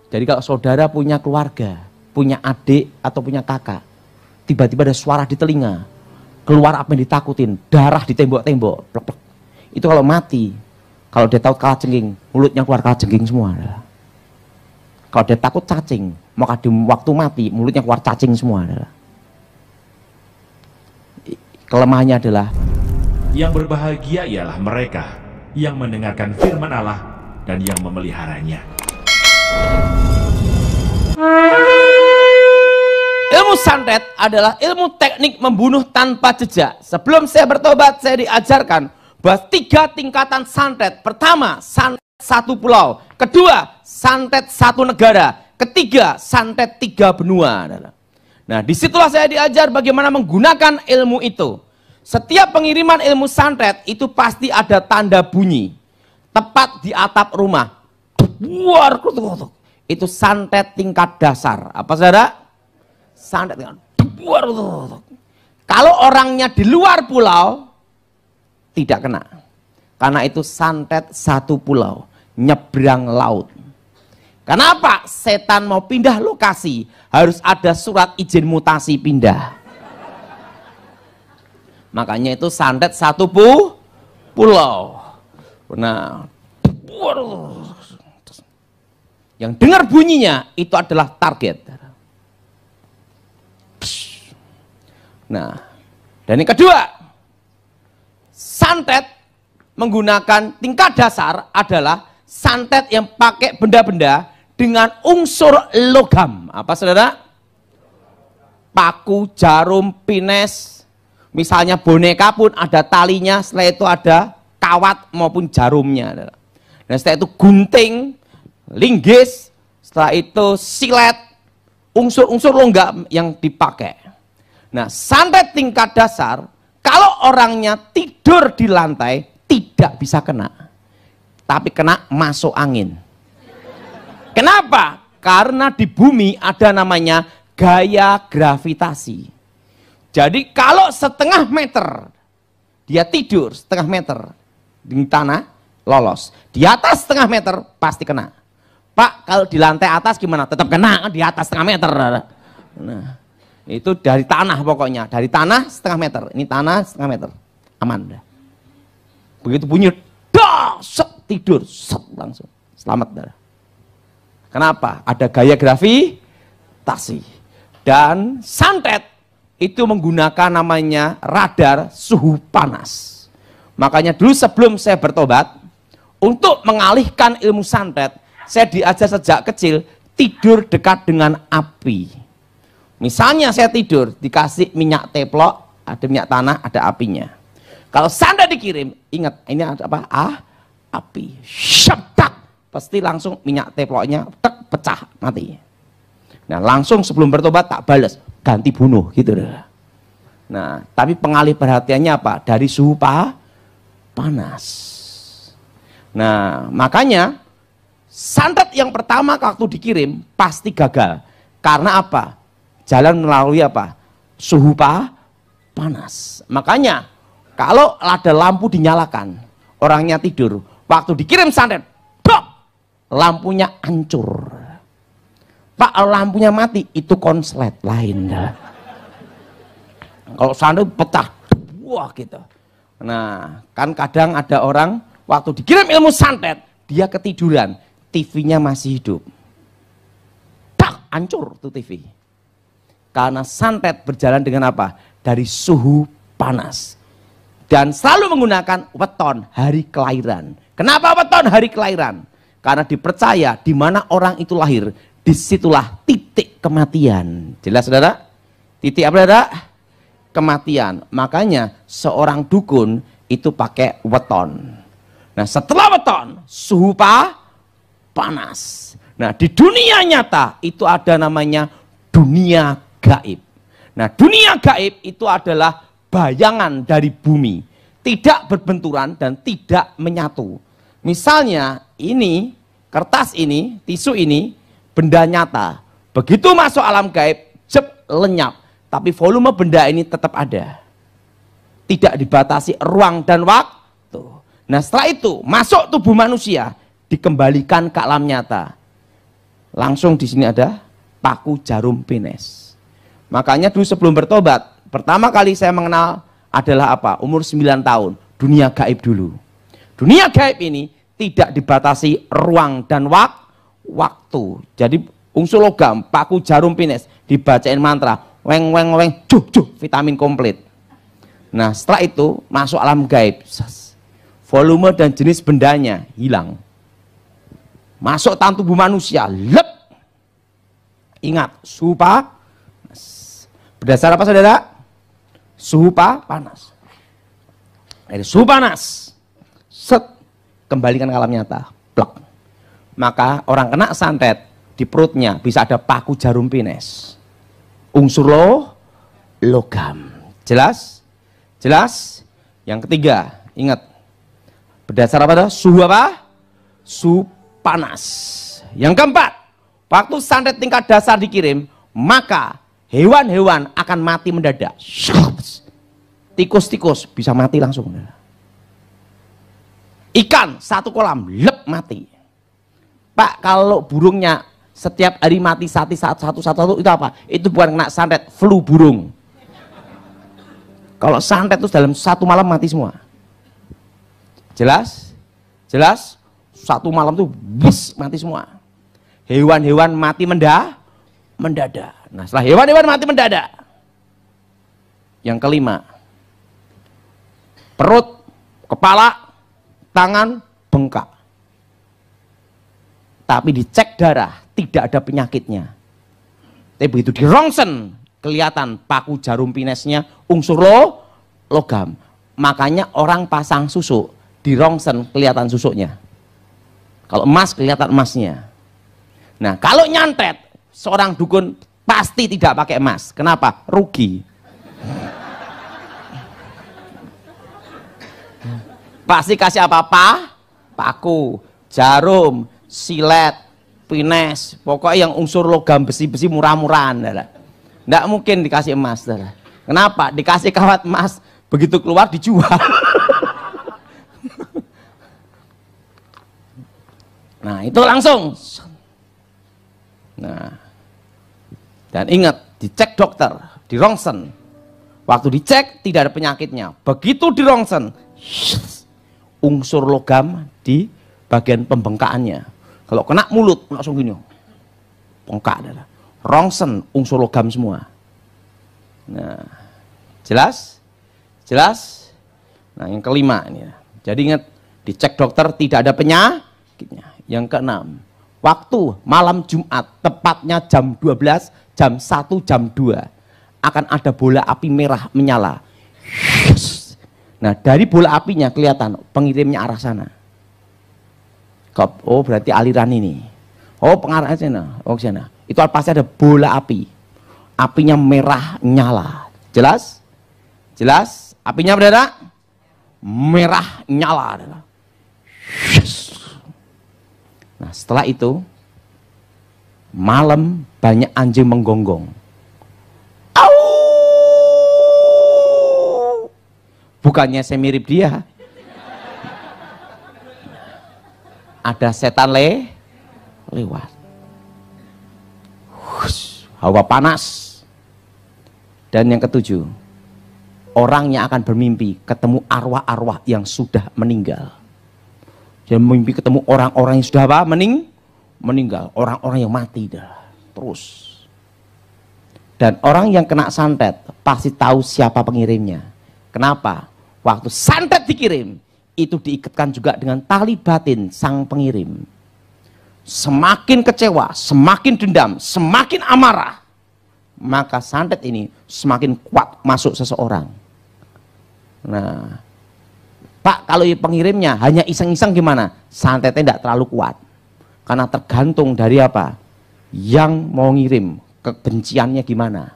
Jadi kalau saudara punya keluarga, punya adik atau punya kakak, tiba-tiba ada suara di telinga, keluar apa yang ditakutin, darah di tembok-tembok, plek-plek. Itu kalau mati, kalau dia tahu kalajengking, mulutnya keluar kalajengking semua. Kalau dia takut cacing, maka di waktu mati, mulutnya keluar cacing semua. Kelemahannya adalah, yang berbahagia ialah mereka yang mendengarkan firman Allah dan yang memeliharanya. ilmu santet adalah ilmu teknik membunuh tanpa jejak. Sebelum saya bertobat, saya diajarkan bahwa 3 tingkatan santet. Pertama, santet 1 pulau. Kedua, santet 1 negara. Ketiga, santet 3 benua. Nah, disitulah saya diajar bagaimana menggunakan ilmu itu. Setiap pengiriman ilmu santet itu pasti ada tanda bunyi. Tepat di atap rumah. Buar, itu santet tingkat dasar. Apa saudara? Santet tingkat buar. Kalau orangnya di luar pulau, tidak kena. Karena itu santet 1 pulau. Nyebrang laut. Kenapa? Setan mau pindah lokasi, harus ada surat izin mutasi pindah. Makanya itu santet 1 pulau. Nah, yang dengar bunyinya itu adalah target. Nah, dan yang kedua, santet menggunakan tingkat dasar adalah santet yang pakai benda-benda dengan unsur logam. Apa saudara? Paku, jarum, pines, misalnya boneka pun ada talinya, setelah itu ada kawat maupun jarumnya. Dan setelah itu gunting, linggis, setelah itu silet, unsur-unsur logam yang dipakai. Nah, santet tingkat dasar, kalau orangnya tidur di lantai, tidak bisa kena. Tapi kena masuk angin. Kenapa? Karena di bumi ada namanya gaya gravitasi. Jadi kalau setengah meter, dia tidur setengah meter di tanah, lolos. Di atas setengah meter, pasti kena. Pak, kalau di lantai atas gimana? Tetap kena di atas setengah meter. Nah, itu dari tanah pokoknya. Dari tanah setengah meter. Ini tanah setengah meter. Aman. Begitu bunyi, set, tidur, set, langsung. Selamat. Darah. Kenapa? Ada gaya gravitasi. Dan santet itu menggunakan namanya radar suhu panas. Makanya dulu sebelum saya bertobat, untuk mengalihkan ilmu santet, saya diajar sejak kecil tidur dekat dengan api. Misalnya saya tidur, dikasih minyak teplok, ada minyak tanah, ada apinya. Kalau santet dikirim, ingat ini ada apa? Api. Syetak. Pasti langsung minyak teploknya tek, pecah, mati. Nah, langsung sebelum bertobat tak balas, ganti bunuh gitu. Nah, tapi pengalih perhatiannya apa? Dari suhu panas. Nah, makanya santet yang pertama waktu dikirim pasti gagal. Karena apa? Jalan melalui apa? Suhu panas. Makanya kalau ada lampu dinyalakan, orangnya tidur, waktu dikirim santet, lampunya hancur. Pak, kalau lampunya mati, itu konslet lain. Kalau santet pecah, wah gitu. Nah, kan kadang ada orang, waktu dikirim ilmu santet, dia ketiduran, TV-nya masih hidup. Tak, hancur tuh TV. Karena santet berjalan dengan apa? Dari suhu panas. Dan selalu menggunakan weton hari kelahiran. Kenapa weton hari kelahiran? Karena dipercaya di mana orang itu lahir, disitulah titik kematian. Jelas saudara? Titik apa saudara? Kematian. Makanya seorang dukun itu pakai weton. Nah, setelah weton, suhu panas. Nah, di dunia nyata itu ada namanya dunia gaib. Nah, dunia gaib itu adalah bayangan dari bumi, tidak berbenturan dan tidak menyatu. Misalnya ini, kertas ini, tisu ini, benda nyata. Begitu masuk alam gaib, jep, lenyap. Tapi volume benda ini tetap ada. Tidak dibatasi ruang dan waktu. Nah, setelah itu, masuk tubuh manusia, dikembalikan ke alam nyata. langsung di sini ada paku jarum penis. Makanya dulu sebelum bertobat, pertama kali saya mengenal adalah apa? Umur 9 tahun, dunia gaib dulu. Dunia gaib ini tidak dibatasi ruang dan waktu. Jadi unsur logam, paku jarum penis, dibacain mantra, weng weng weng, vitamin komplit. Nah setelah itu masuk alam gaib, volume dan jenis bendanya hilang. Masuk tangan tubuh manusia, lep. Ingat, suhu panas. Berdasar apa saudara? Suhu panas. Dari suhu panas, set, kembalikan ke alam nyata, plek. Maka orang kena santet di perutnya bisa ada paku jarum penis. Unsur logam. Jelas? Jelas? Yang ketiga, ingat. Berdasar apa? Suhu apa? Suhu panas. Yang keempat, waktu santet tingkat dasar dikirim, maka hewan-hewan akan mati mendadak. Tikus-tikus bisa mati langsung. Ikan satu kolam, lep mati. Pak, kalau burungnya setiap hari mati satu itu apa? Itu bukan kena santet, flu burung. Kalau santet itu dalam satu malam mati semua. Jelas? Jelas? Satu malam tuh bus mati semua. Hewan-hewan mati mendadak. Nah setelah hewan-hewan mati mendadak, yang kelima, perut, kepala, tangan bengkak. Tapi dicek darah tidak ada penyakitnya. Tapi begitu di rongsen kelihatan paku jarum penisnya unsur logam. Makanya orang pasang susuk di rongsen kelihatan susuknya. Kalau emas kelihatan emasnya. Nah kalau nyantet seorang dukun pasti tidak pakai emas. Kenapa? Rugi. Pasti kasih apa? Paku, jarum, silet, pines, pokoknya yang unsur logam besi-besi murah-murahan. Tidak mungkin dikasih emas. Kenapa? Dikasih kawat emas, begitu keluar dijual. Nah itu langsung. Nah, dan ingat, dicek dokter, di rongsen. Waktu dicek tidak ada penyakitnya. Begitu di rongsen, unsur logam di bagian pembengkaannya. Kalau kena mulut langsung gini, bengkak. Rongsen unsur logam semua. Nah, jelas? Jelas? Nah, yang kelima ini. Jadi ingat, dicek dokter tidak ada penyakitnya. Yang keenam, waktu malam Jumat, tepatnya jam 12, jam 1, jam 2, akan ada bola api merah menyala. Nah, dari bola apinya kelihatan pengirimnya arah sana. Oh, berarti aliran ini. Oh, pengarah sana. Oh, sana. Itu pasti ada bola api. Apinya merah nyala. Jelas? Jelas? Apinya berada? Merah nyala. Nah setelah itu malam banyak anjing menggonggong. Au! Bukannya saya mirip dia. Ada setan lewat. Hawa panas. Dan yang ketujuh, orangnya akan bermimpi ketemu arwah-arwah yang sudah meninggal. Dia mimpi ketemu orang-orang yang sudah apa? Meninggal. Orang-orang yang mati dah. Terus. Dan orang yang kena santet pasti tahu siapa pengirimnya. Kenapa? Waktu santet dikirim, itu diikatkan juga dengan tali batin sang pengirim. Semakin kecewa, semakin dendam, semakin amarah, maka santet ini semakin kuat masuk seseorang. Nah, Pak, kalau pengirimnya hanya iseng-iseng gimana? Santetnya tidak terlalu kuat. Karena tergantung dari apa? Yang mau ngirim, kebenciannya gimana.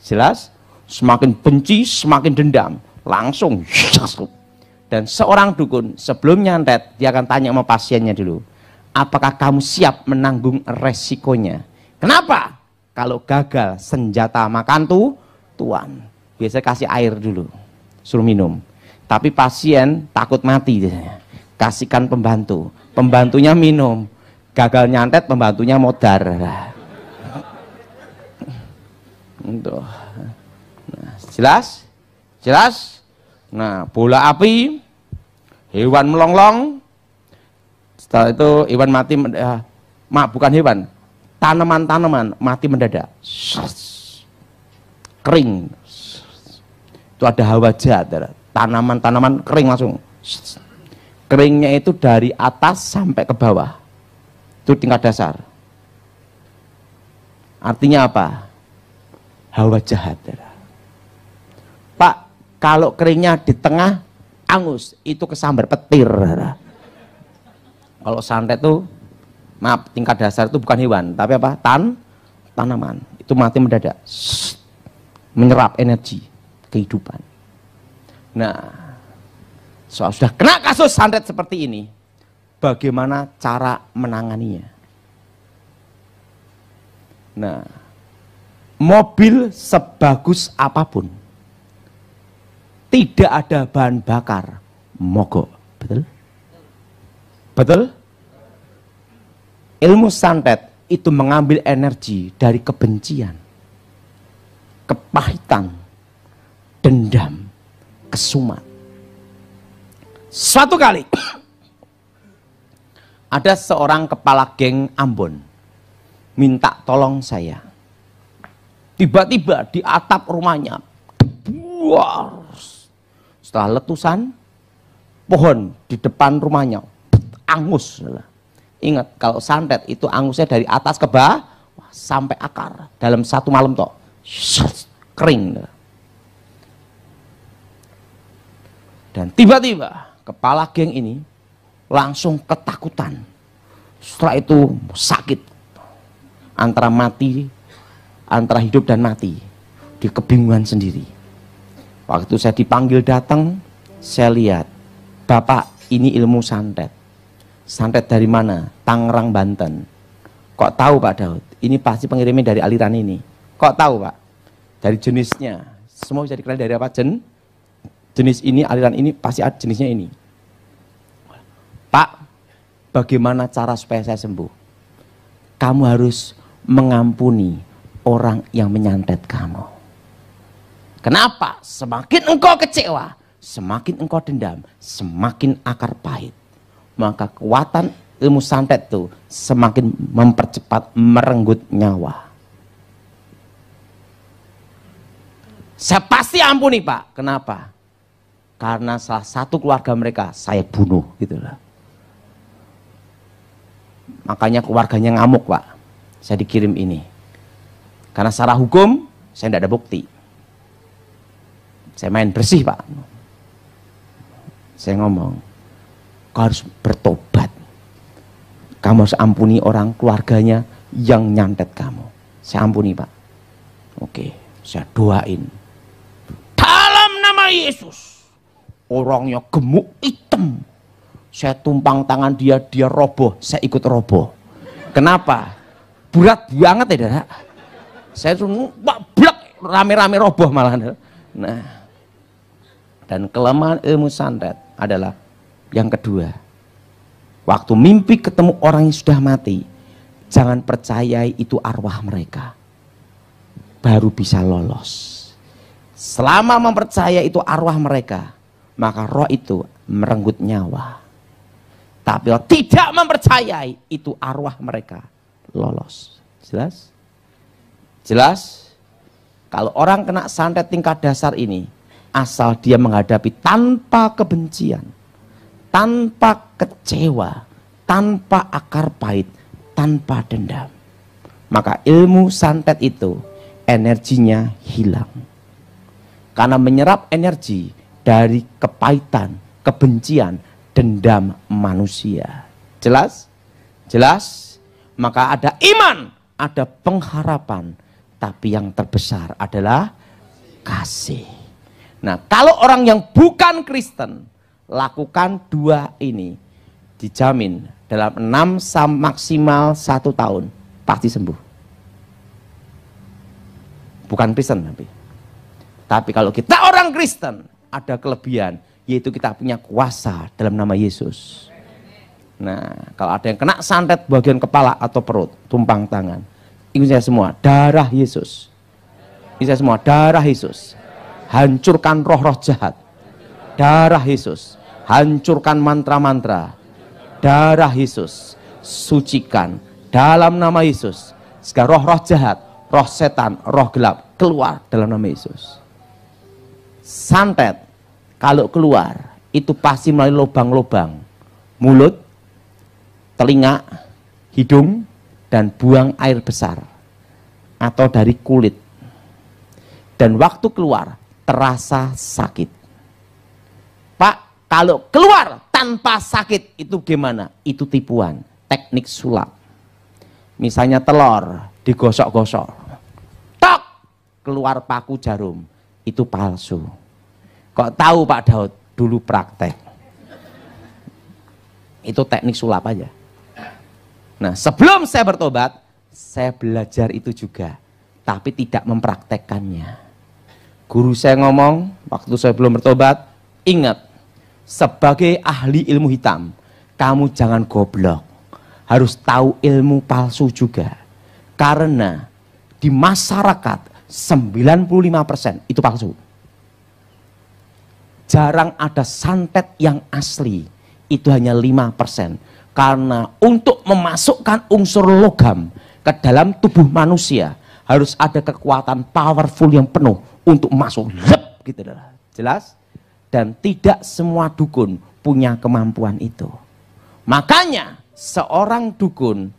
Jelas? Semakin benci, semakin dendam. Langsung. Dan seorang dukun sebelum nyantet, dia akan tanya sama pasiennya dulu. Apakah kamu siap menanggung resikonya? Kenapa? Kalau gagal senjata makan tuan. Biasanya kasih air dulu. Suruh minum. Tapi pasien takut mati, kasihkan pembantu, pembantunya minum, gagal nyantet, pembantunya modar. Untuk nah, jelas? Jelas? Nah, bola api, hewan melonglong, setelah itu hewan mati, bukan hewan, tanaman-tanaman mati mendadak, kering. Itu ada hawa jahat, tanaman-tanaman kering langsung. Keringnya itu dari atas sampai ke bawah. Itu tingkat dasar. Artinya apa? Hawa jahat. Pak, kalau keringnya di tengah angus, itu kesambar petir. Kalau santet itu, maaf, tingkat dasar itu bukan hewan, tapi apa? Tanaman. Itu mati mendadak. Menyerap energi kehidupan. Nah, soal sudah kena kasus santet seperti ini, bagaimana cara menanganinya? Nah, mobil sebagus apapun, tidak ada bahan bakar, mogok. Betul? Betul? Ilmu santet itu mengambil energi dari kebencian, kepahitan, dendam, kesumat. Suatu kali ada seorang kepala geng Ambon minta tolong saya. Tiba-tiba di atap rumahnya, setelah letusan pohon di depan rumahnya angus. Ingat, kalau santet itu angusnya dari atas ke bawah sampai akar dalam satu malam toh, kering. Dan tiba-tiba kepala geng ini langsung ketakutan. Setelah itu sakit, antara hidup dan mati, di kebingungan sendiri. Waktu saya dipanggil datang, saya lihat, Bapak, ini ilmu santet. Santet dari mana? Tangerang, Banten. Kok tahu Pak Daud? Ini pasti pengirimnya dari aliran ini. Kok tahu Pak? Dari jenisnya. Semua bisa dikenal dari apa? Jenis ini, aliran ini, pasti ada jenisnya ini. Pak, bagaimana cara supaya saya sembuh? Kamu harus mengampuni orang yang menyantet kamu. Kenapa? Semakin engkau kecewa, semakin engkau dendam, semakin akar pahit. Maka kekuatan ilmu santet itu semakin mempercepat merenggut nyawa. Saya pasti ampuni Pak. Kenapa? Karena salah satu keluarga mereka saya bunuh gitu lah. Makanya keluarganya ngamuk Pak. Saya dikirim ini. Karena secara hukum saya tidak ada bukti. Saya main bersih Pak. Saya ngomong, kau harus bertobat. Kamu harus ampuni orang keluarganya yang nyantet kamu. Saya ampuni Pak. Oke, saya doain. Dalam nama Yesus. Orangnya gemuk hitam. Saya tumpang tangan dia roboh, saya ikut roboh. Kenapa? Berat banget ya, saya suruh blek, rame-rame roboh malah. Nah, dan kelemahan ilmu santet adalah yang kedua. Waktu mimpi ketemu orang yang sudah mati, jangan percayai itu arwah mereka. Baru bisa lolos. Selama mempercayai itu arwah mereka, maka roh itu merenggut nyawa. Tapi tidak mempercayai itu arwah mereka lolos. Jelas? Jelas? Kalau orang kena santet tingkat dasar ini, asal dia menghadapi tanpa kebencian, tanpa kecewa, tanpa akar pahit, tanpa dendam, maka ilmu santet itu energinya hilang. Karena menyerap energi dari kepahitan, kebencian, dendam manusia. Jelas? Jelas? Maka ada iman, ada pengharapan, tapi yang terbesar adalah kasih. Nah, kalau orang yang bukan Kristen lakukan dua ini, dijamin dalam 6 maksimal 1 tahun pasti sembuh. Bukan Kristen tapi kalau kita orang Kristen ada kelebihan, yaitu kita punya kuasa dalam nama Yesus. Nah, kalau ada yang kena santet bagian kepala atau perut, tumpang tangan. Ikuti saya semua, darah Yesus. Ikuti saya semua, darah Yesus. Hancurkan roh-roh jahat. Darah Yesus. Hancurkan mantra-mantra. Darah Yesus. Sucikan dalam nama Yesus. Segala roh-roh jahat, roh setan, roh gelap keluar dalam nama Yesus. Santet kalau keluar itu pasti melalui lubang-lubang mulut, telinga, hidung, dan buang air besar atau dari kulit. Dan waktu keluar terasa sakit. Pak, kalau keluar tanpa sakit itu gimana? Itu tipuan, teknik sulap. Misalnya telur digosok-gosok, tok, keluar paku jarum, itu palsu. Kok tahu Pak Daud? Dulu praktek. Itu teknik sulap aja. Nah, sebelum saya bertobat, saya belajar itu juga, tapi tidak mempraktekkannya. Guru saya ngomong, waktu saya belum bertobat, ingat, sebagai ahli ilmu hitam, kamu jangan goblok. Harus tahu ilmu palsu juga. Karena di masyarakat 95% itu palsu. Jarang ada santet yang asli, itu hanya 5%. Karena untuk memasukkan unsur logam ke dalam tubuh manusia, harus ada kekuatan powerful yang penuh untuk masuk. Gitu, jelas? Dan tidak semua dukun punya kemampuan itu. Makanya seorang dukun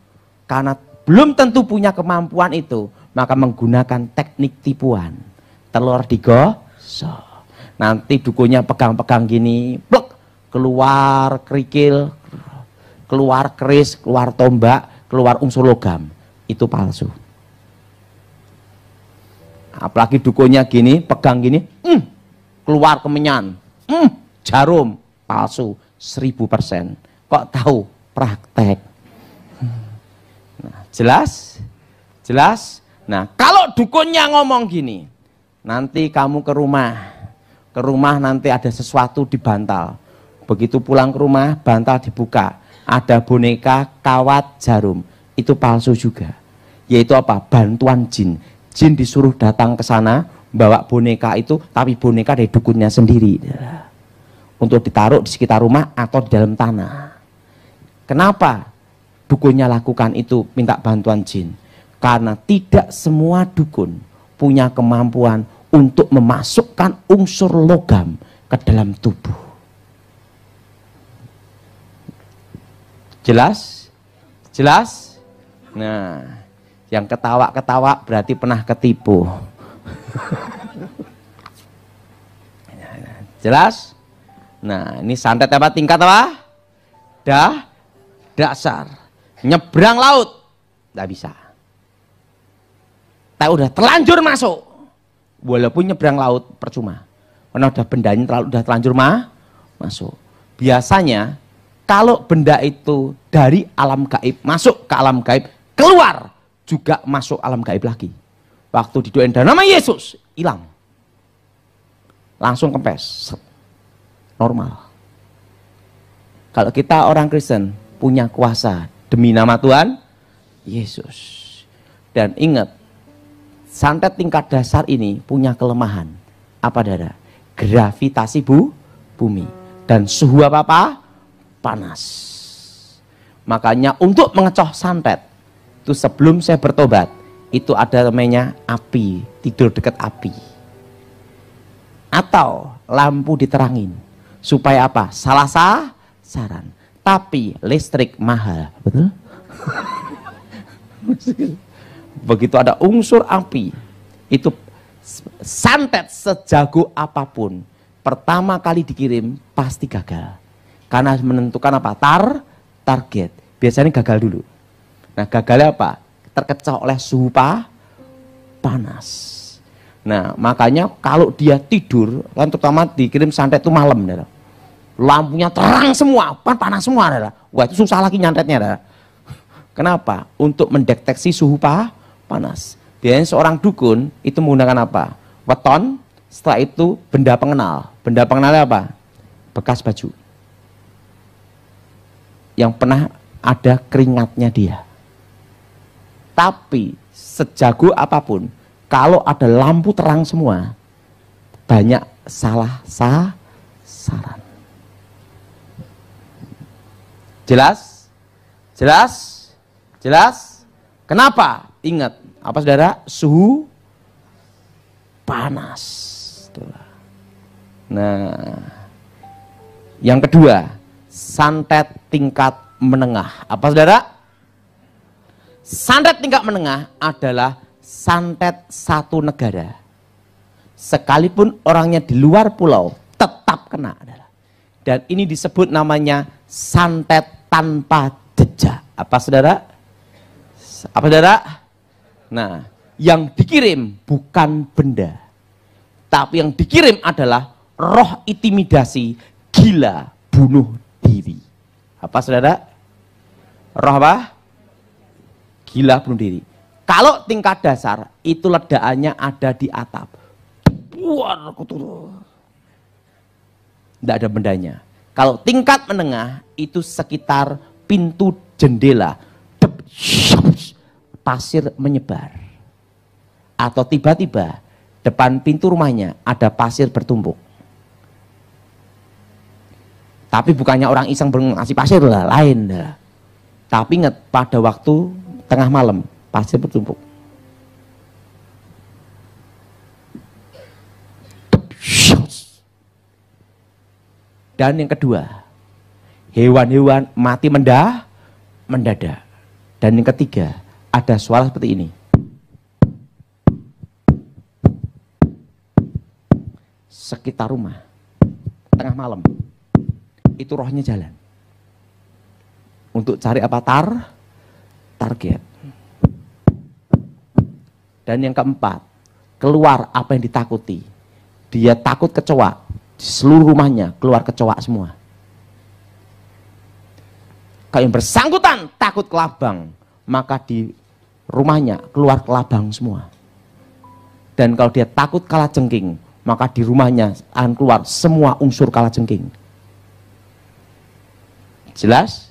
karena belum tentu punya kemampuan itu, maka menggunakan teknik tipuan. Telur digosok. Nanti dukunnya pegang-pegang gini, plek, keluar kerikil, keluar keris, keluar tombak, keluar unsur logam. Itu palsu. Apalagi dukunnya gini, pegang gini, keluar kemenyan, jarum, palsu, 1000%. Kok tahu? Praktek. Nah, jelas? Jelas? Nah, kalau dukunnya ngomong gini, nanti kamu ke rumah nanti ada sesuatu di bantal. Begitu pulang ke rumah, bantal dibuka, ada boneka kawat jarum. Itu palsu juga. Yaitu apa? Bantuan jin. Jin disuruh datang ke sana, bawa boneka itu, tapi boneka dari dukunnya sendiri. Untuk ditaruh di sekitar rumah atau di dalam tanah. Kenapa dukunnya lakukan itu, minta bantuan jin? Karena tidak semua dukun punya kemampuan untuk memasukkan unsur logam ke dalam tubuh. Jelas? Jelas? Nah, yang ketawa-ketawa berarti pernah ketipu. Jelas? Nah, ini santet apa? Tingkat apa? Dasar. Nyebrang laut nggak bisa. Tapi udah terlanjur masuk. Walaupun nyebrang laut percuma. Karena udah bendanya udah terlanjur masuk. Biasanya kalau benda itu dari alam gaib masuk ke alam gaib, keluar juga masuk alam gaib lagi. Waktu didoain dalam nama Yesus, hilang. Langsung kempes. Normal. Kalau kita orang Kristen punya kuasa demi nama Tuhan Yesus. Dan ingat, santet tingkat dasar ini punya kelemahan. Apa Dara? Gravitasi bumi. Dan suhu apa? Panas. Makanya untuk mengecoh santet, itu sebelum saya bertobat, itu ada namanya api, tidur dekat api. Atau lampu diterangin. Supaya apa? Salah saran. Tapi listrik mahal, betul? Begitu ada unsur api, itu santet sejago apapun, pertama kali dikirim pasti gagal. Karena menentukan apa? Target. Biasanya gagal dulu. Nah, gagalnya apa? Terkecoh oleh suhu panas. Nah, makanya kalau dia tidur, kan terutama dikirim santet itu malam, ya. Lampunya terang semua, panas semua, ya. Wah, itu susah lagi nyantetnya, ya. Kenapa? Untuk mendeteksi suhu panas. Biasanya seorang dukun itu menggunakan apa? Weton, setelah itu benda pengenal. Benda pengenalnya apa? Bekas baju. yang pernah ada keringatnya dia. Tapi sejago apapun, kalau ada lampu terang semua, banyak salah sasaran. Jelas? Jelas? Jelas? Kenapa? Ingat, apa saudara? Suhu panas. Nah, yang kedua, santet tingkat menengah. Apa saudara? Santet tingkat menengah adalah santet satu negara. Sekalipun orangnya di luar pulau, tetap kena. Dan ini disebut namanya santet tanpa jejak. Apa saudara? Apa saudara? Nah, yang dikirim bukan benda. Tapi yang dikirim adalah roh intimidasi, gila, bunuh diri. Apa saudara? Roh apa? Gila, bunuh diri. Kalau tingkat dasar, itu ledakannya ada di atap. Tidak ada bendanya. Kalau tingkat menengah, itu sekitar pintu jendela. Pasir menyebar. Atau tiba-tiba depan pintu rumahnya ada pasir bertumpuk. Tapi bukannya orang iseng ngasih pasir lah, lain lah. Tapi ingat pada waktu tengah malam pasir bertumpuk. Dan yang kedua, hewan-hewan mati mendadak. Dan yang ketiga, ada suara seperti ini. Sekitar rumah, tengah malam, itu rohnya jalan. Untuk cari apa? Target. Dan yang keempat, keluar apa yang ditakuti. Dia takut kecoa. Di seluruh rumahnya keluar kecoa semua. Kalau yang bersangkutan takut kelabang, maka di rumahnya keluar kelabang semua. Dan kalau dia takut kalajengking, maka di rumahnya akan keluar semua unsur kalajengking. Jelas?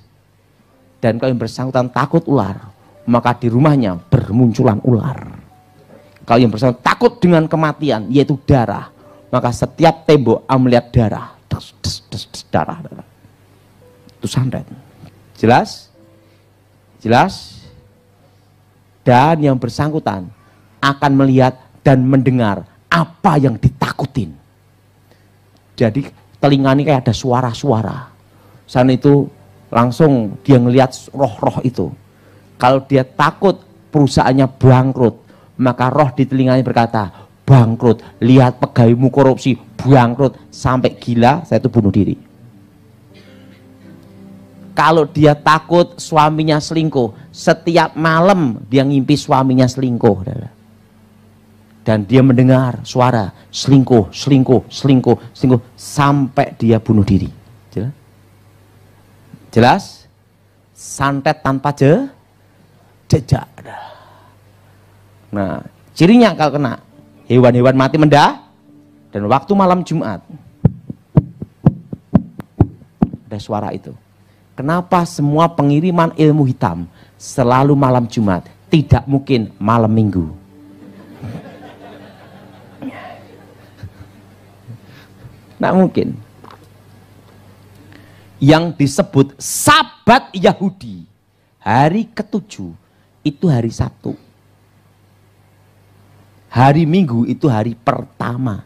Dan kalau yang bersangkutan takut ular, maka di rumahnya bermunculan ular. Kalau yang bersangkutan takut dengan kematian, yaitu darah, maka setiap tembok melihat darah. Darah. Itu santet. Jelas? Jelas? Dan yang bersangkutan akan melihat dan mendengar apa yang ditakutin. Jadi telinganya kayak ada suara-suara. Sana itu langsung dia ngelihat roh-roh itu. Kalau dia takut perusahaannya bangkrut, maka roh di telinganya berkata, bangkrut, lihat pegawaimu korupsi, bangkrut, sampai gila, saya itu bunuh diri. Kalau dia takut suaminya selingkuh, setiap malam dia ngimpi suaminya selingkuh. Dan dia mendengar suara selingkuh, selingkuh, selingkuh, selingkuh, sampai dia bunuh diri. Jelas? Jelas? Santet tanpa jejak. Nah, cirinya kalau kena hewan-hewan mati mendadak, dan waktu malam Jumat ada suara itu. Kenapa semua pengiriman ilmu hitam selalu malam Jumat, tidak mungkin malam Minggu? Tidak mungkin. Yang disebut Sabat Yahudi, hari ke-7 itu hari Sabtu. Hari Minggu itu hari pertama.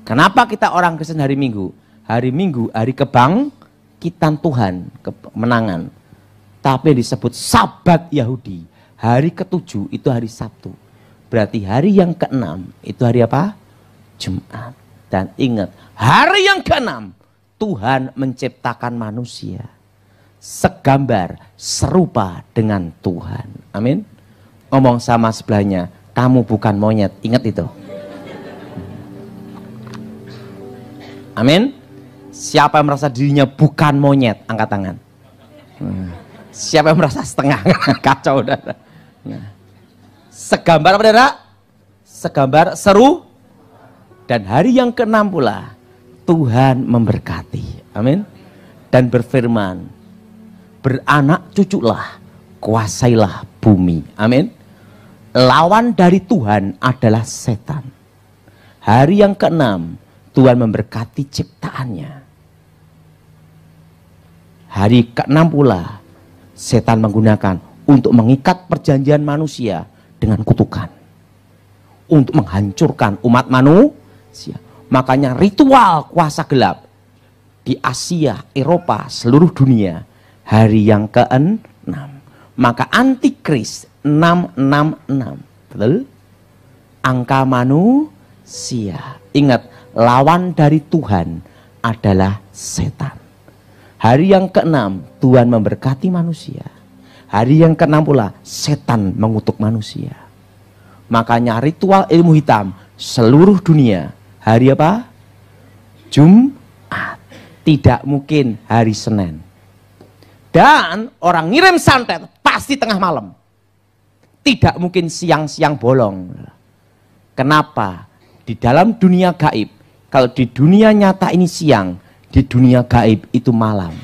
Kenapa kita orang Kristen hari Minggu? Hari Minggu hari kebangkitan Tuhan, kemenangan. Tapi disebut Sabat Yahudi, hari ke-7 itu hari Sabtu. Berarti hari yang ke-6 itu hari apa? Jumat. Dan ingat, hari yang ke-6 Tuhan menciptakan manusia segambar, serupa dengan Tuhan. Amin. Ngomong sama sebelahnya, kamu bukan monyet. Ingat itu. Amin. Siapa yang merasa dirinya bukan monyet, angkat tangan. Siapa yang merasa setengah? Kacau, saudara. Segambar apa, saudara? Segambar seru. Dan hari yang ke-6 pula Tuhan memberkati. Amin. Dan berfirman, beranak cuculah, kuasailah bumi. Amin. Lawan dari Tuhan adalah setan. Hari yang ke-6 Tuhan memberkati ciptaannya. Hari ke-6 pula setan menggunakan untuk mengikat perjanjian manusia dengan kutukan, untuk menghancurkan umat manusia. Makanya ritual kuasa gelap di Asia, Eropa, seluruh dunia hari yang ke-6. Maka antikris 666. Betul? Angka manusia. Ingat, lawan dari Tuhan adalah setan. Hari yang ke-6 Tuhan memberkati manusia. Hari yang ke-6 pula setan mengutuk manusia. Makanya ritual ilmu hitam seluruh dunia hari apa? Jumat. Tidak mungkin hari Senin. Dan orang ngirim santet pasti tengah malam. Tidak mungkin siang-siang bolong. Kenapa? Di dalam dunia gaib, kalau di dunia nyata ini siang, di dunia gaib itu malam.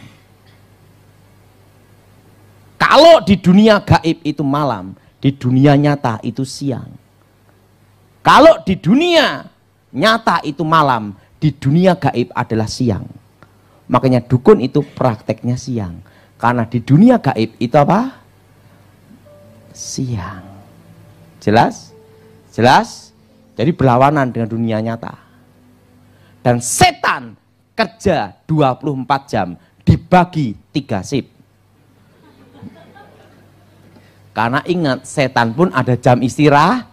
Kalau di dunia gaib itu malam, di dunia nyata itu siang. Kalau di dunia nyata itu malam, di dunia gaib adalah siang. Makanya dukun itu prakteknya siang. Karena di dunia gaib itu apa? Siang. Jelas? Jelas? Jadi berlawanan dengan dunia nyata. Dan setan kerja 24 jam dibagi 3 shift. Karena ingat, setan pun ada jam istirahat.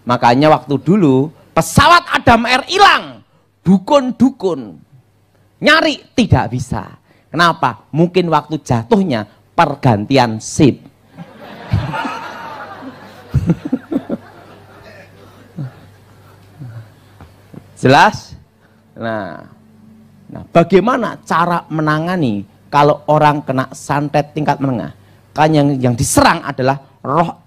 Makanya waktu dulu pesawat Adam Air hilang, dukun-dukun nyari tidak bisa. Kenapa? Mungkin waktu jatuhnya pergantian shift. Jelas? Nah, bagaimana cara menangani kalau orang kena santet tingkat menengah? Kan yang diserang adalah roh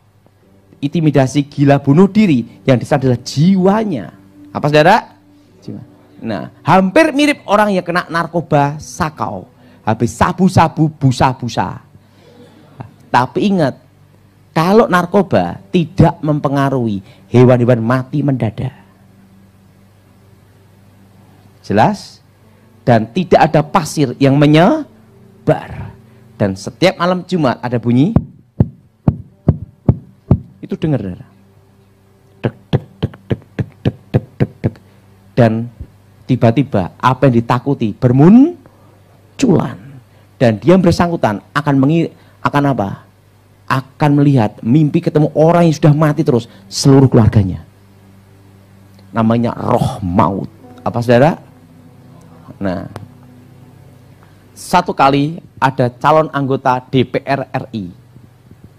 intimidasi, gila, bunuh diri. Yang diserang adalah jiwanya. Apa saudara? Jiwa. Nah, hampir mirip orang yang kena narkoba sakau. Habis sabu-sabu, busa-busa. Tapi ingat, kalau narkoba tidak mempengaruhi hewan-hewan mati mendadak. Jelas? Dan tidak ada pasir yang menyebar. Dan setiap malam Jumat ada bunyi. Itu dengar. Dek, dek, dek, dek, dek, dek, dek, dek, dek. Dan tiba-tiba apa yang ditakuti bermunculan. Dan dia yang bersangkutan akan apa? Akan melihat mimpi ketemu orang yang sudah mati terus, seluruh keluarganya. Namanya roh maut. Apa saudara? Nah, satu kali ada calon anggota DPR RI.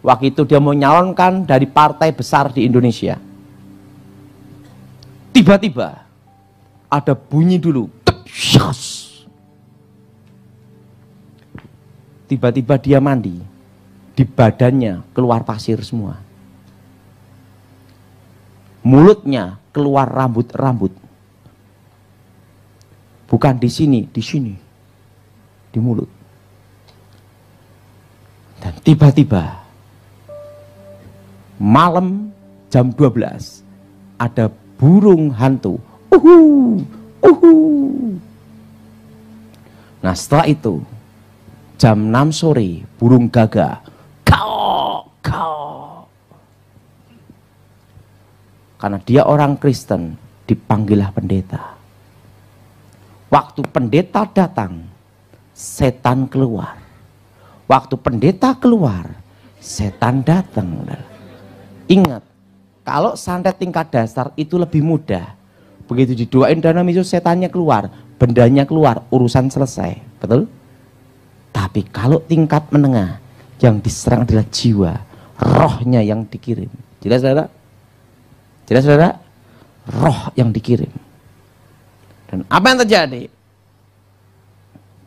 Waktu itu dia mau nyalonkan dari partai besar di Indonesia. Tiba-tiba ada bunyi dulu. Tiba-tiba dia mandi. Di badannya keluar pasir semua. Mulutnya keluar rambut-rambut. Bukan di sini, di sini. Di mulut. Dan tiba-tiba malam jam 12 ada burung hantu. Nah, setelah itu jam 6 sore burung gagak. Kau. Karena dia orang Kristen, dipanggillah pendeta. Waktu pendeta datang, setan keluar. Waktu pendeta keluar, setan datang. Ingat, kalau santet tingkat dasar itu lebih mudah. Begitu didoain dalam itu setannya keluar, bendanya keluar, urusan selesai. Betul? Tapi kalau tingkat menengah, yang diserang adalah jiwa, rohnya yang dikirim. Jelas saudara? Jelas saudara? Roh yang dikirim. Dan apa yang terjadi?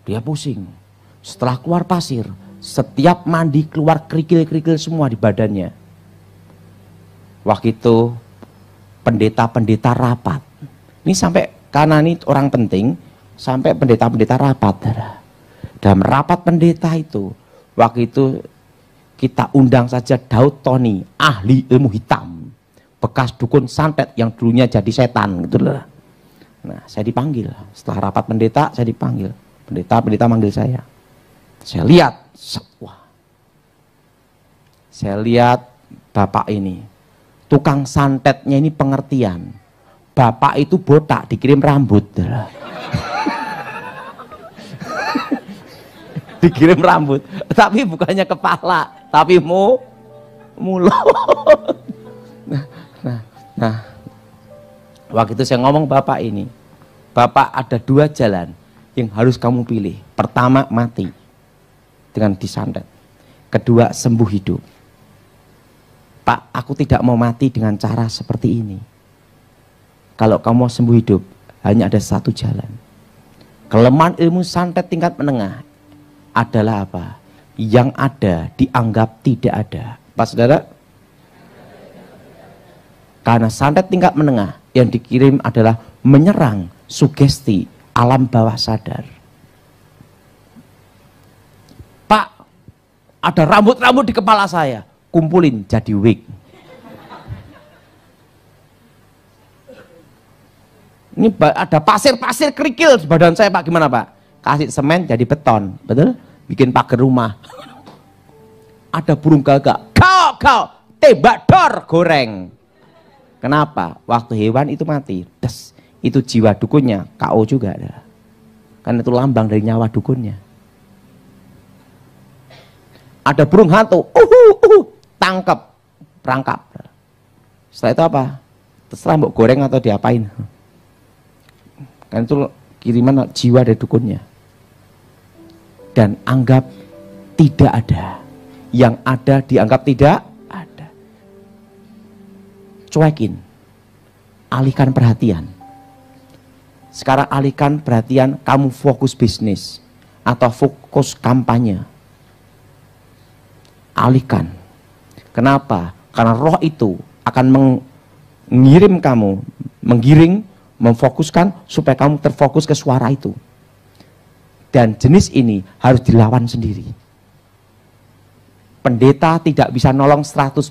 Dia pusing. Setelah keluar pasir, setiap mandi keluar kerikil-kerikil semua di badannya. Waktu itu pendeta-pendeta rapat. Ini sampai karena ini orang penting, sampai pendeta-pendeta rapat. dalam rapat pendeta itu, waktu itu kita undang saja Daud Tony, ahli ilmu hitam, bekas dukun santet yang dulunya jadi setan gitu loh. Nah, saya dipanggil. Setelah rapat pendeta, saya dipanggil. Pendeta manggil saya. Saya lihat, wah. Saya lihat bapak ini, tukang santetnya ini pengertian. Bapak itu botak, dikirim rambut. Dikirim rambut, tapi bukannya kepala, tapi mulut. Nah, waktu itu saya ngomong bapak ini, bapak ada dua jalan yang harus kamu pilih. Pertama, mati dengan disantet. Kedua, sembuh hidup. Pak, aku tidak mau mati dengan cara seperti ini. Kalau kamu mau sembuh hidup, hanya ada satu jalan. Kelemahan ilmu santet tingkat menengah adalah apa? Yang ada dianggap tidak ada. Pak saudara? Karena santet tingkat menengah yang dikirim adalah menyerang sugesti alam bawah sadar. Pak, ada rambut-rambut di kepala saya, kumpulin jadi wig. Ini ada pasir-pasir kerikil di badan saya, Pak. Gimana, Pak? Kasih semen jadi beton, betul? Bikin pagar rumah. Ada burung gagak, kau tembak dor goreng. Kenapa? Waktu hewan itu mati, des, itu jiwa dukunnya KO juga ada. Kan itu lambang dari nyawa dukunnya. Ada burung hantu, tangkap, perangkap. Setelah itu apa? Terserah mau goreng atau diapain. Kan itu kiriman jiwa dari dukunnya. Dan anggap tidak ada. Yang ada dianggap tidak ada. Cuekin. Alihkan perhatian. Sekarang alihkan perhatian, kamu fokus bisnis atau fokus kampanye. Alihkan. Kenapa? Karena roh itu akan mengirim kamu, menggiring, memfokuskan supaya kamu terfokus ke suara itu. Dan jenis ini harus dilawan sendiri. Pendeta tidak bisa nolong 100%.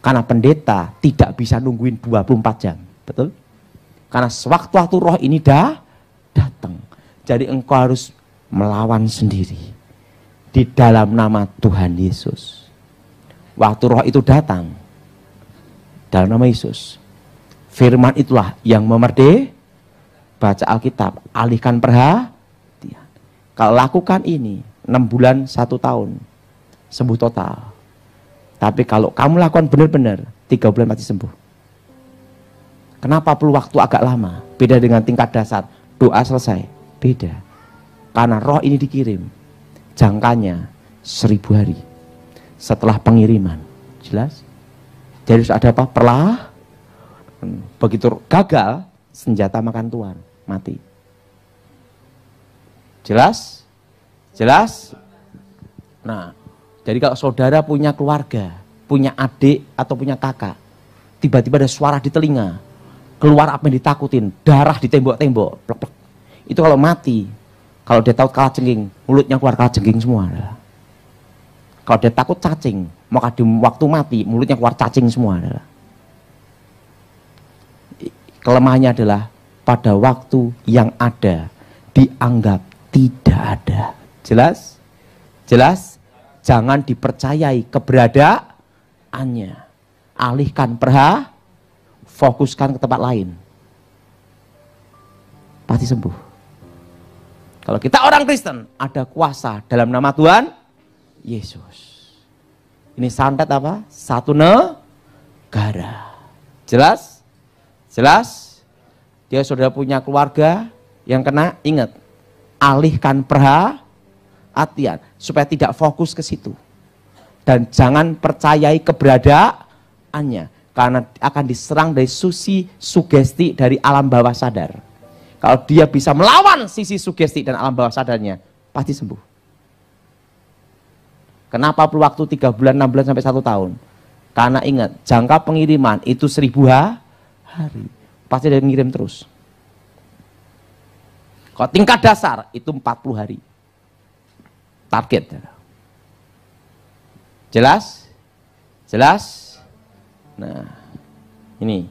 Karena pendeta tidak bisa nungguin 24 jam. Betul? Karena sewaktu-waktu roh ini datang. Jadi engkau harus melawan sendiri. Di dalam nama Tuhan Yesus. Waktu roh itu datang. Dalam nama Yesus. Firman itulah yang baca Alkitab, alihkan perhatian. Kalau lakukan ini 6 bulan 1 tahun sembuh total. Tapi kalau kamu lakukan benar-benar 3 bulan pasti sembuh. Kenapa perlu waktu agak lama? Beda dengan tingkat dasar, doa selesai. Beda. Karena roh ini dikirim, jangkanya 1000 hari setelah pengiriman. Jelas? Jadi ada apa? Begitu gagal, senjata makan tuan, mati. Jelas? Jelas? Nah, jadi kalau saudara punya keluarga, punya adik atau punya kakak, tiba-tiba ada suara di telinga, keluar apa yang ditakutin, darah di tembok-tembok, plek-plek. Itu kalau mati, kalau dia tahu kalajengking, mulutnya keluar kalajengking semua. Kalau dia takut cacing, maka di waktu mati, mulutnya keluar cacing semua. Kelemahannya adalah pada waktu yang ada dianggap tidak ada. Jelas? Jelas? Jangan dipercayai keberadaannya. Alihkan fokuskan ke tempat lain. Pasti sembuh. Kalau kita orang Kristen, ada kuasa dalam nama Tuhan Yesus. Ini santet apa? Satu negara. Jelas? Jelas? Dia sudah punya keluarga yang kena, ingat, alihkan perhatian supaya tidak fokus ke situ. Dan jangan percayai keberadaannya karena akan diserang dari sugesti dari alam bawah sadar. Kalau dia bisa melawan sisi sugesti dan alam bawah sadarnya, pasti sembuh. Kenapa perlu waktu 3 bulan, 6 bulan sampai 1 tahun? Karena ingat, jangka pengiriman itu 1000 hari. Pasti dia ngirim terus. Kalau tingkat dasar itu 40 hari. target. Jelas? Jelas? Nah, ini.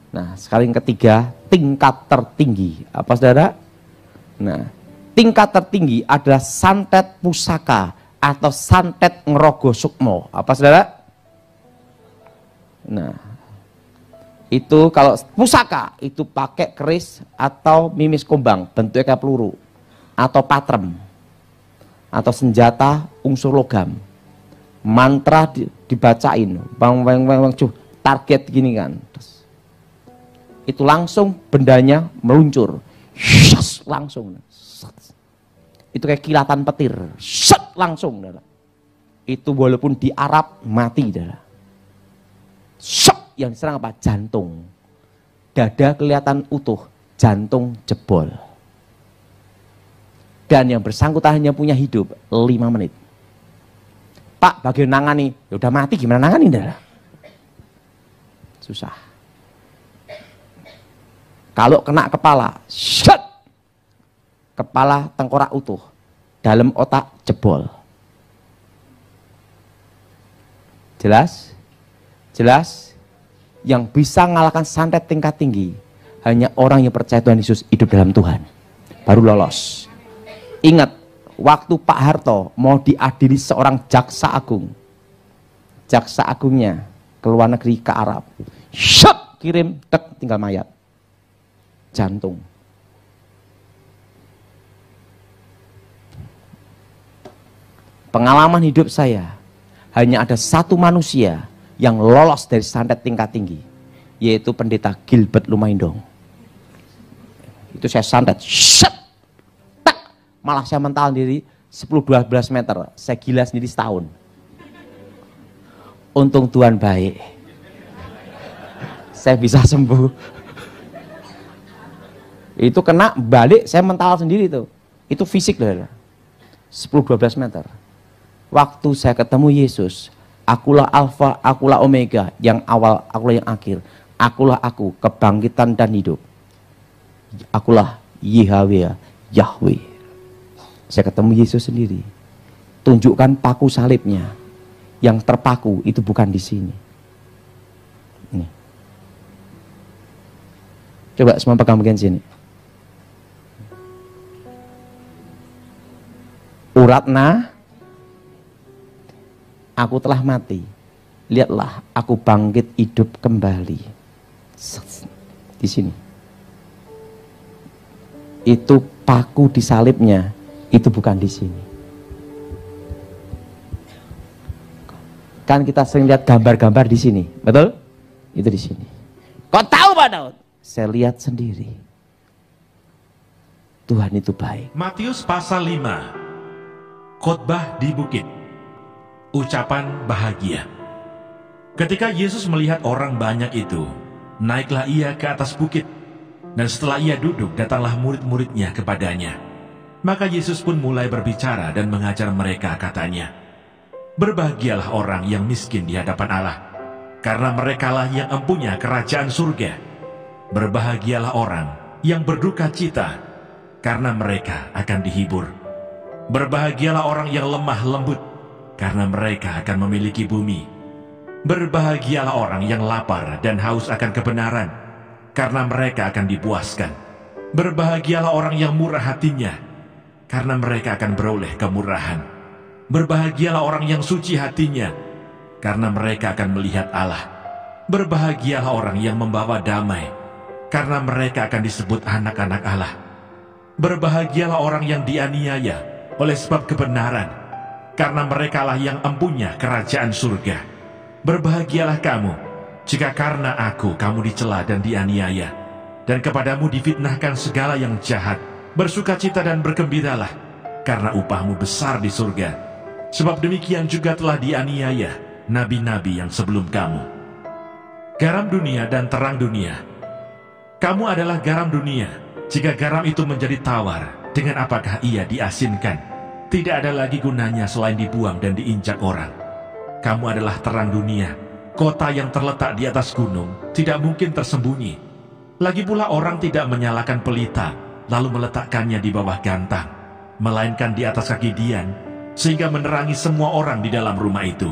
Nah, sekarang yang ketiga, tingkat tertinggi. Apa saudara? Nah, tingkat tertinggi adalah santet pusaka atau santet ngerogo sukmo. Apa saudara? Nah, itu kalau pusaka itu pakai keris atau mimis kumbang bentuknya kayak peluru atau patrem atau senjata unsur logam. Mantra dibacain, target gini kan. Itu langsung bendanya meluncur. Langsung. Itu kayak kilatan petir. Langsung. Itu walaupun di Arab mati. Yang diserang apa? Jantung. Dada kelihatan utuh, jantung jebol. Dan yang bersangkutan hanya punya hidup 5 menit. Pak, bagian nangani, ya udah mati gimana nangani? Susah. Kalau kena kepala, kepala tengkorak utuh, dalam otak jebol. Jelas? Jelas? Yang bisa mengalahkan santet tingkat tinggi hanya orang yang percaya Tuhan Yesus, hidup dalam Tuhan, baru lolos. Ingat, waktu Pak Harto mau diadili seorang jaksa agung, jaksa agungnya ke luar negeri, ke Arab, kirim, tinggal mayat, jantung. Pengalaman hidup saya, hanya ada satu manusia yang lolos dari santet tingkat tinggi, yaitu pendeta Gilbert Lumaindong. Itu saya santet, malah saya mental diri 10-12 meter, saya gila sendiri setahun. Untung Tuhan baik, saya bisa sembuh. Itu kena balik, saya mental sendiri tuh. Itu fisik loh, 10-12 meter. Waktu saya ketemu Yesus, akulah Alfa, akulah Omega, yang awal, akulah yang akhir. Akulah aku, kebangkitan dan hidup. Akulah Yahweh, Yahweh. Saya ketemu Yesus sendiri. Tunjukkan paku salibnya. Yang terpaku itu bukan di sini. Ini. Coba semua pegang bagian sini. Uratna, aku telah mati. Lihatlah, aku bangkit hidup kembali. Di sini. Itu paku di salibnya, itu bukan di sini. Kan kita sering lihat gambar-gambar di sini, betul? Itu di sini. Kau tahu Pak Daud? Saya lihat sendiri. Tuhan itu baik. Matius pasal 5. Khotbah di bukit. Ucapan bahagia. Ketika Yesus melihat orang banyak itu, naiklah ia ke atas bukit, dan setelah ia duduk, datanglah murid-muridnya kepadanya. Maka Yesus pun mulai berbicara dan mengajar mereka, katanya, berbahagialah orang yang miskin di hadapan Allah, karena merekalah yang empunya kerajaan surga. Berbahagialah orang yang berduka cita, karena mereka akan dihibur. Berbahagialah orang yang lemah lembut, karena mereka akan memiliki bumi. Berbahagialah orang yang lapar dan haus akan kebenaran, karena mereka akan dipuaskan. Berbahagialah orang yang murah hatinya, karena mereka akan beroleh kemurahan. Berbahagialah orang yang suci hatinya, karena mereka akan melihat Allah. Berbahagialah orang yang membawa damai, karena mereka akan disebut anak-anak Allah. Berbahagialah orang yang dianiaya oleh sebab kebenaran, karena merekalah yang empunya kerajaan surga. Berbahagialah kamu, jika karena aku kamu dicela dan dianiaya, dan kepadamu difitnahkan segala yang jahat. Bersukacita dan bergembiralah, karena upahmu besar di surga. Sebab demikian juga telah dianiaya nabi-nabi yang sebelum kamu. Garam dunia dan terang dunia. Kamu adalah garam dunia. Jika garam itu menjadi tawar, dengan apakah ia diasinkan? Tidak ada lagi gunanya selain dibuang dan diinjak orang. Kamu adalah terang dunia. Kota yang terletak di atas gunung tidak mungkin tersembunyi. Lagi pula orang tidak menyalakan pelita, lalu meletakkannya di bawah gantang. melainkan di atas kaki Dian, sehingga menerangi semua orang di dalam rumah itu.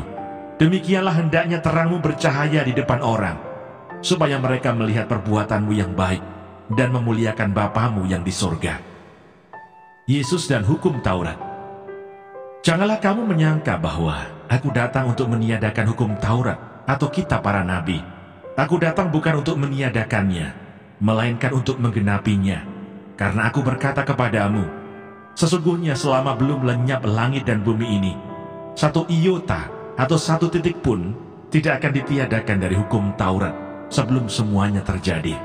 Demikianlah hendaknya terangmu bercahaya di depan orang, supaya mereka melihat perbuatanmu yang baik dan memuliakan Bapamu yang di sorga. Yesus dan hukum Taurat. Janganlah kamu menyangka bahwa aku datang untuk meniadakan hukum Taurat atau kitab para nabi. Aku datang bukan untuk meniadakannya, melainkan untuk menggenapinya. Karena aku berkata kepadamu, sesungguhnya selama belum lenyap langit dan bumi ini, satu iota atau satu titik pun tidak akan ditiadakan dari hukum Taurat sebelum semuanya terjadi.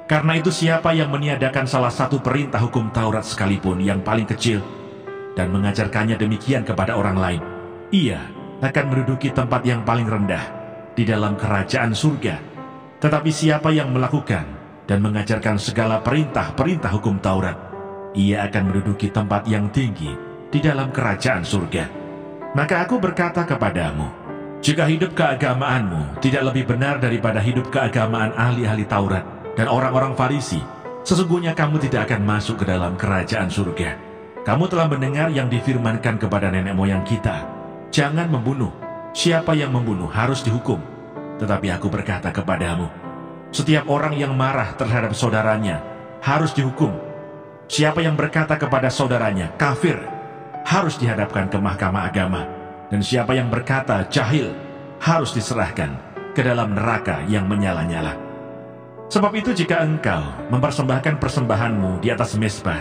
Karena itu siapa yang meniadakan salah satu perintah hukum Taurat sekalipun yang paling kecil, dan mengajarkannya demikian kepada orang lain, ia akan menduduki tempat yang paling rendah di dalam kerajaan surga. Tetapi siapa yang melakukan dan mengajarkan segala perintah-perintah hukum Taurat, ia akan menduduki tempat yang tinggi di dalam kerajaan surga. Maka aku berkata kepadamu, jika hidup keagamaanmu tidak lebih benar daripada hidup keagamaan ahli-ahli Taurat dan orang-orang Farisi, sesungguhnya kamu tidak akan masuk ke dalam kerajaan surga. Kamu telah mendengar yang difirmankan kepada nenek moyang kita, jangan membunuh. Siapa yang membunuh harus dihukum. Tetapi aku berkata kepadamu, setiap orang yang marah terhadap saudaranya harus dihukum. Siapa yang berkata kepada saudaranya kafir harus dihadapkan ke mahkamah agama. Dan siapa yang berkata jahil harus diserahkan ke dalam neraka yang menyala-nyala. Sebab itu jika engkau mempersembahkan persembahanmu di atas mezbah,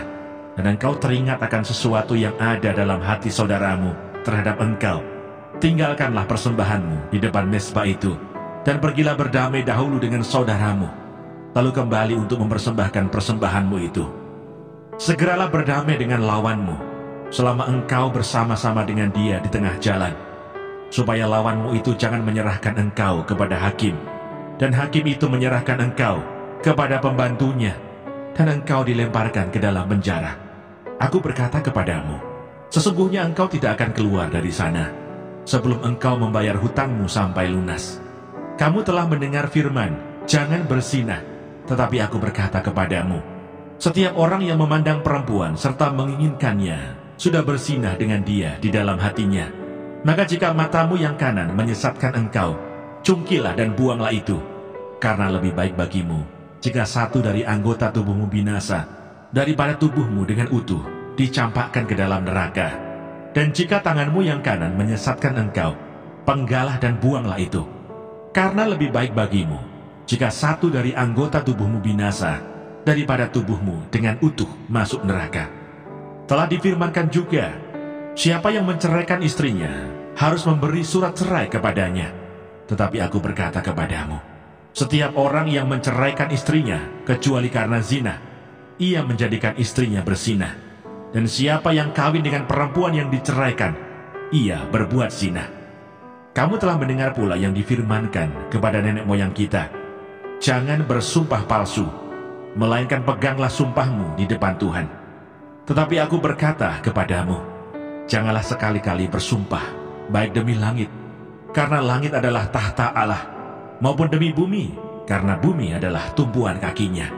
dan engkau teringat akan sesuatu yang ada dalam hati saudaramu terhadap engkau, tinggalkanlah persembahanmu di depan mezbah itu, dan pergilah berdamai dahulu dengan saudaramu, lalu kembali untuk mempersembahkan persembahanmu itu. Segeralah berdamai dengan lawanmu, selama engkau bersama-sama dengan dia di tengah jalan, supaya lawanmu itu jangan menyerahkan engkau kepada hakim, dan hakim itu menyerahkan engkau kepada pembantunya, dan engkau dilemparkan ke dalam penjara. Aku berkata kepadamu, sesungguhnya engkau tidak akan keluar dari sana sebelum engkau membayar hutangmu sampai lunas. Kamu telah mendengar firman, jangan berzinah. Tetapi aku berkata kepadamu, setiap orang yang memandang perempuan serta menginginkannya sudah berzinah dengan dia di dalam hatinya. Maka jika matamu yang kanan menyesatkan engkau, cungkilah dan buanglah itu. Karena lebih baik bagimu jika satu dari anggota tubuhmu binasa daripada tubuhmu dengan utuh dicampakkan ke dalam neraka. Dan jika tanganmu yang kanan menyesatkan engkau, penggalah dan buanglah itu. Karena lebih baik bagimu jika satu dari anggota tubuhmu binasa daripada tubuhmu dengan utuh masuk neraka. Telah difirmankan juga, siapa yang menceraikan istrinya harus memberi surat cerai kepadanya. Tetapi aku berkata kepadamu, setiap orang yang menceraikan istrinya kecuali karena zina, ia menjadikan istrinya berzinah. Dan siapa yang kawin dengan perempuan yang diceraikan, ia berbuat zina. Kamu telah mendengar pula yang difirmankan kepada nenek moyang kita, jangan bersumpah palsu, melainkan peganglah sumpahmu di depan Tuhan. Tetapi aku berkata kepadamu, janganlah sekali-kali bersumpah, baik demi langit, karena langit adalah tahta Allah, maupun demi bumi, karena bumi adalah tumpuan kakinya,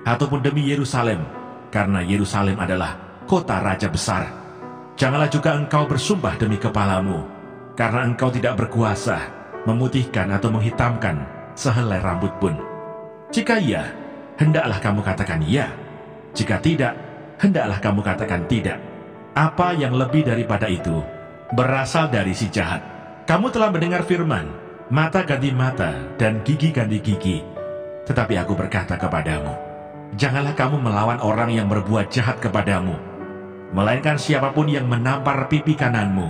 ataupun demi Yerusalem, karena Yerusalem adalah kota raja besar. Janganlah juga engkau bersumpah demi kepalamu, karena engkau tidak berkuasa memutihkan atau menghitamkan sehelai rambut pun. Jika iya, hendaklah kamu katakan iya. Jika tidak, hendaklah kamu katakan tidak. Apa yang lebih daripada itu berasal dari si jahat. Kamu telah mendengar firman, mata ganti mata dan gigi ganti gigi. Tetapi aku berkata kepadamu, janganlah kamu melawan orang yang berbuat jahat kepadamu, melainkan siapapun yang menampar pipi kananmu,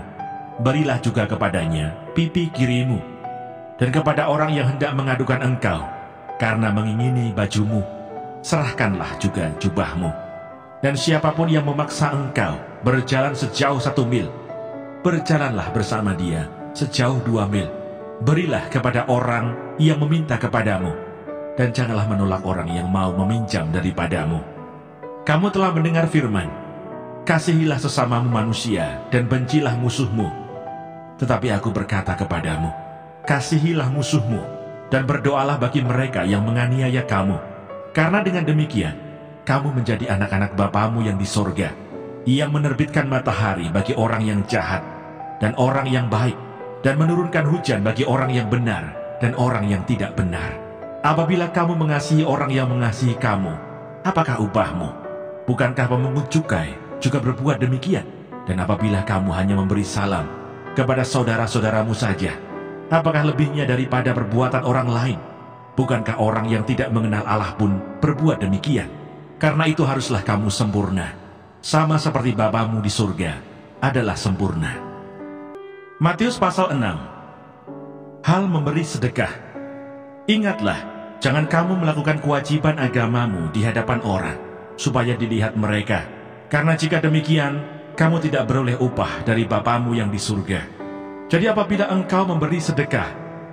berilah juga kepadanya pipi kirimu. Dan kepada orang yang hendak mengadukan engkau karena mengingini bajumu, serahkanlah juga jubahmu. Dan siapapun yang memaksa engkau berjalan sejauh 1 mil, berjalanlah bersama dia sejauh 2 mil. Berilah kepada orang yang meminta kepadamu, dan janganlah menolak orang yang mau meminjam daripadamu. Kamu telah mendengar firman, kasihilah sesamamu manusia dan bencilah musuhmu. Tetapi aku berkata kepadamu, kasihilah musuhmu dan berdoalah bagi mereka yang menganiaya kamu. Karena dengan demikian, kamu menjadi anak-anak Bapamu yang di sorga. yang menerbitkan matahari bagi orang yang jahat dan orang yang baik, dan menurunkan hujan bagi orang yang benar dan orang yang tidak benar. Apabila kamu mengasihi orang yang mengasihi kamu, apakah upahmu? Bukankah pemungut cukai juga berbuat demikian? Dan apabila kamu hanya memberi salam kepada saudara-saudaramu saja, apakah lebihnya daripada perbuatan orang lain? Bukankah orang yang tidak mengenal Allah pun berbuat demikian? Karena itu haruslah kamu sempurna, sama seperti Bapamu di surga adalah sempurna. Matius pasal 6. Hal memberi sedekah. Ingatlah, jangan kamu melakukan kewajiban agamamu di hadapan orang, supaya dilihat mereka. Karena jika demikian, kamu tidak beroleh upah dari Bapamu yang di surga. Jadi apabila engkau memberi sedekah,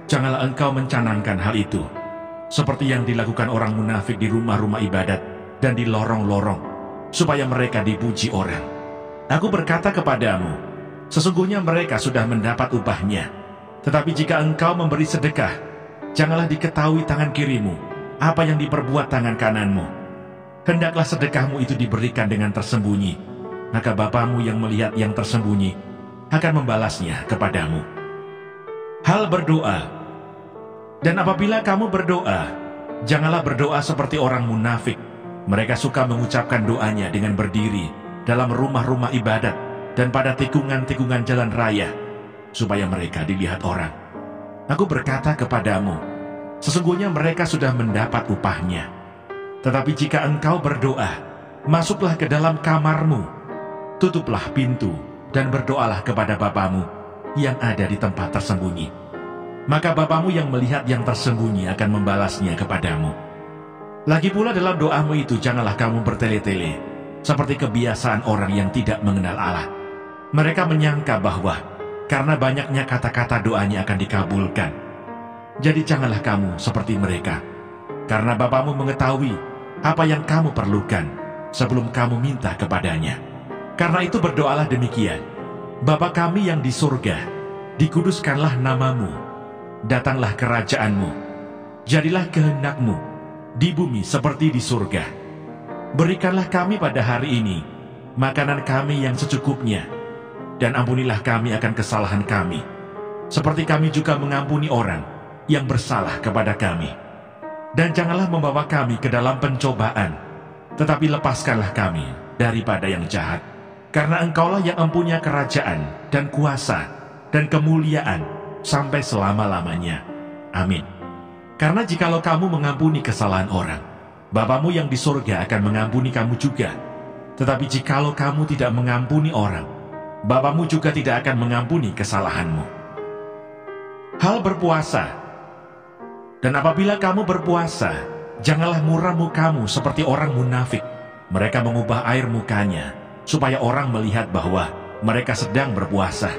janganlah engkau mencanangkan hal itu, seperti yang dilakukan orang munafik di rumah-rumah ibadat dan di lorong-lorong, supaya mereka dipuji orang. Aku berkata kepadamu, sesungguhnya mereka sudah mendapat upahnya. Tetapi jika engkau memberi sedekah, janganlah diketahui tangan kirimu apa yang diperbuat tangan kananmu. Hendaklah sedekahmu itu diberikan dengan tersembunyi, maka Bapamu yang melihat yang tersembunyi akan membalasnya kepadamu. Hal berdoa. Dan apabila kamu berdoa, janganlah berdoa seperti orang munafik. Mereka suka mengucapkan doanya dengan berdiri dalam rumah-rumah ibadat dan pada tikungan-tikungan jalan raya, supaya mereka dilihat orang. Aku berkata kepadamu, sesungguhnya mereka sudah mendapat upahnya. Tetapi jika engkau berdoa, masuklah ke dalam kamarmu, tutuplah pintu, dan berdoalah kepada Bapamu yang ada di tempat tersembunyi. Maka Bapamu yang melihat yang tersembunyi akan membalasnya kepadamu. Lagi pula dalam doamu itu janganlah kamu bertele-tele, seperti kebiasaan orang yang tidak mengenal Allah. Mereka menyangka bahwa karena banyaknya kata-kata doanya akan dikabulkan. Jadi janganlah kamu seperti mereka, karena Bapamu mengetahui apa yang kamu perlukan sebelum kamu minta kepadanya. Karena itu berdoalah demikian: Bapa kami yang di surga, dikuduskanlah namamu, datanglah kerajaanmu, jadilah kehendakmu di bumi seperti di surga. Berikanlah kami pada hari ini makanan kami yang secukupnya, dan ampunilah kami akan kesalahan kami, seperti kami juga mengampuni orang yang bersalah kepada kami. Dan janganlah membawa kami ke dalam pencobaan, tetapi lepaskanlah kami daripada yang jahat. Karena Engkaulah yang mempunyai kerajaan dan kuasa dan kemuliaan sampai selama-lamanya. Amin. Karena jikalau kamu mengampuni kesalahan orang, Bapamu yang di surga akan mengampuni kamu juga. Tetapi jikalau kamu tidak mengampuni orang, Bapamu juga tidak akan mengampuni kesalahanmu. Hal berpuasa. Dan apabila kamu berpuasa, janganlah muram mukamu seperti orang munafik. Mereka mengubah air mukanya, supaya orang melihat bahwa mereka sedang berpuasa.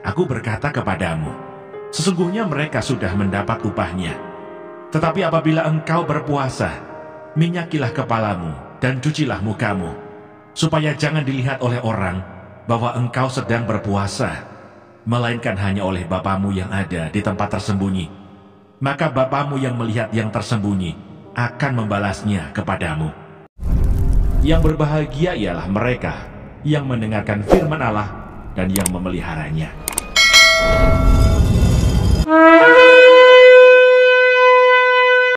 Aku berkata kepadamu, sesungguhnya mereka sudah mendapat upahnya. Tetapi apabila engkau berpuasa, minyakilah kepalamu dan cucilah mukamu, supaya jangan dilihat oleh orang bahwa engkau sedang berpuasa, melainkan hanya oleh Bapamu yang ada di tempat tersembunyi. Maka Bapamu yang melihat yang tersembunyi akan membalasnya kepadamu. Yang berbahagia ialah mereka yang mendengarkan firman Allah dan yang memeliharanya.